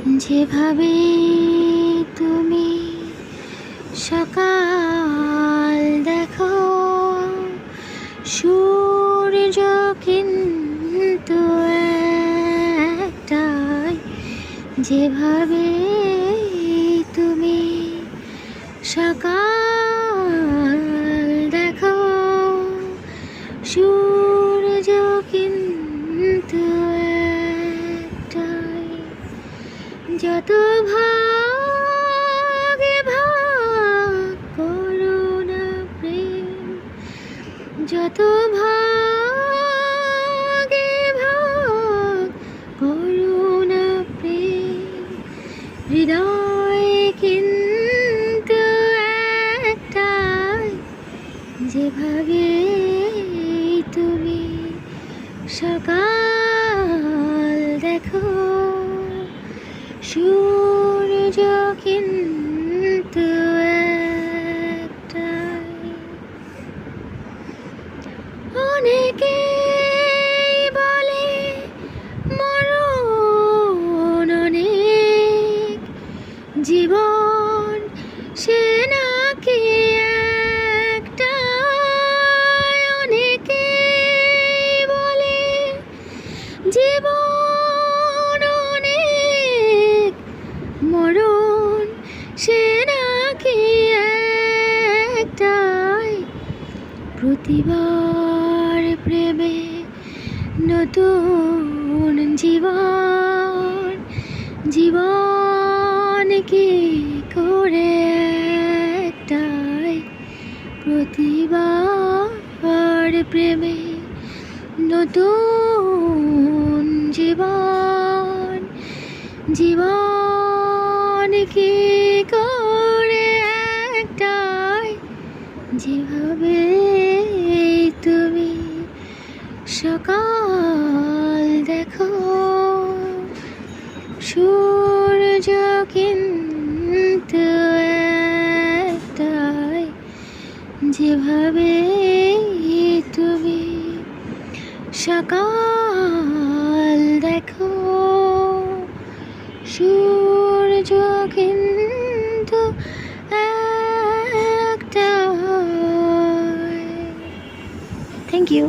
যেভাবে তুমি সকাল দেখো, সূর্য কিন্তু একটাই। যেভাবে তুমি সকাল দেখো, সূর্য কিন্তু একটাই। যত ভাগে ভাগ করো না প্রেম, যত ভাগে ভাগ করো না প্রেম, হৃদয় কিন্তু একটাই। যেভাবে তুমি সকাল দেখো, সূর্য কিন্তু একটাই। অনেকেই বলে মরণ অনেক, জীবন সে নাকি একটাই। অনেকেই বলে জীবন অনেক, মরণ সে নাকি একটাই। প্রতিবার প্রেমে নতুন জীবন, জীবন কি করে একটাই। প্রতিবার প্রেমে নতুন জীবন, জীবন কি করে একটাই। যেভাবে তুমি সকাল দেখো, সূর্য কিন্তু একটাই। যেভাবে তুমি সকাল দেখো, সূর্য কিন্তু একটাই। Thank you.